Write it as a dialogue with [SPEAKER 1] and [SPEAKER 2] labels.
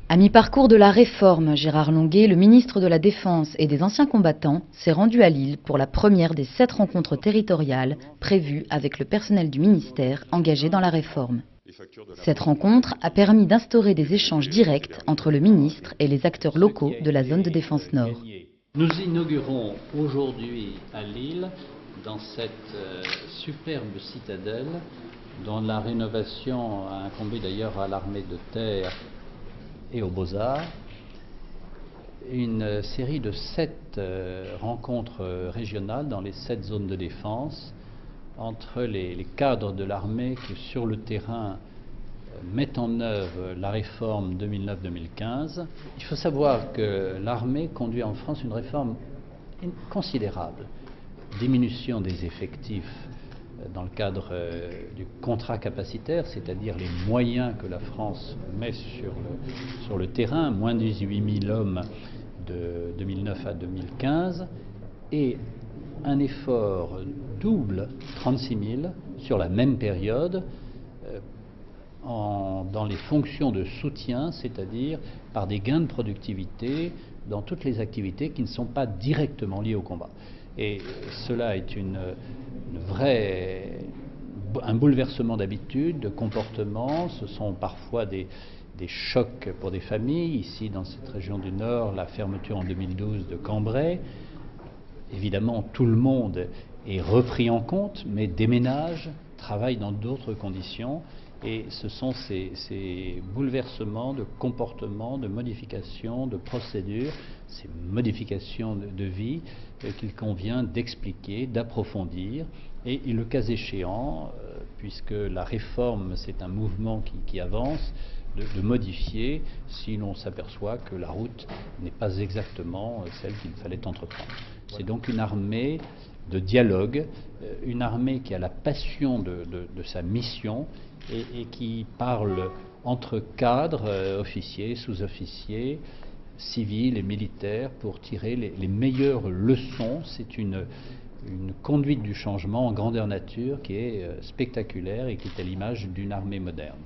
[SPEAKER 1] À mi-parcours de la réforme, Gérard Longuet, le ministre de la Défense et des anciens combattants, s'est rendu à Lille pour la première des 7 rencontres territoriales prévues avec le personnel du ministère engagé dans la réforme. Cette rencontre a permis d'instaurer des échanges directs entre le ministre et les acteurs locaux de la zone de défense nord.
[SPEAKER 2] Nous inaugurons aujourd'hui à Lille, dans cette superbe citadelle, dont la rénovation a incombé d'ailleurs à l'armée de terre et aux Beaux-Arts, une série de 7 rencontres régionales dans les 7 zones de défense entre les cadres de l'armée qui, sur le terrain, mettent en œuvre la réforme 2009-2015. Il faut savoir que l'armée conduit en France une réforme considérable. Diminution des effectifs dans le cadre du contrat capacitaire, c'est-à-dire les moyens que la France met sur le terrain, moins 18 000 hommes de 2009 à 2015, et un effort double, 36 000, sur la même période, dans les fonctions de soutien, c'est-à-dire par des gains de productivité dans toutes les activités qui ne sont pas directement liées au combat. Et cela est un bouleversement d'habitude, de comportement. Ce sont parfois des chocs pour des familles. Ici, dans cette région du Nord, la fermeture en 2012 de Cambrai. Évidemment, tout le monde est repris en compte, mais déménage, travaille dans d'autres conditions. Et ce sont ces bouleversements de comportement, de modifications, de procédures, ces modifications de vie qu'il convient d'expliquer, d'approfondir et le cas échéant, puisque la réforme c'est un mouvement qui avance, de modifier si l'on s'aperçoit que la route n'est pas exactement celle qu'il fallait entreprendre. C'est donc une armée de dialogue, une armée qui a la passion de sa mission et qui parle entre cadres, officiers, sous-officiers, civils et militaires pour tirer les meilleures leçons. C'est une conduite du changement en grandeur nature qui est spectaculaire et qui est à l'image d'une armée moderne.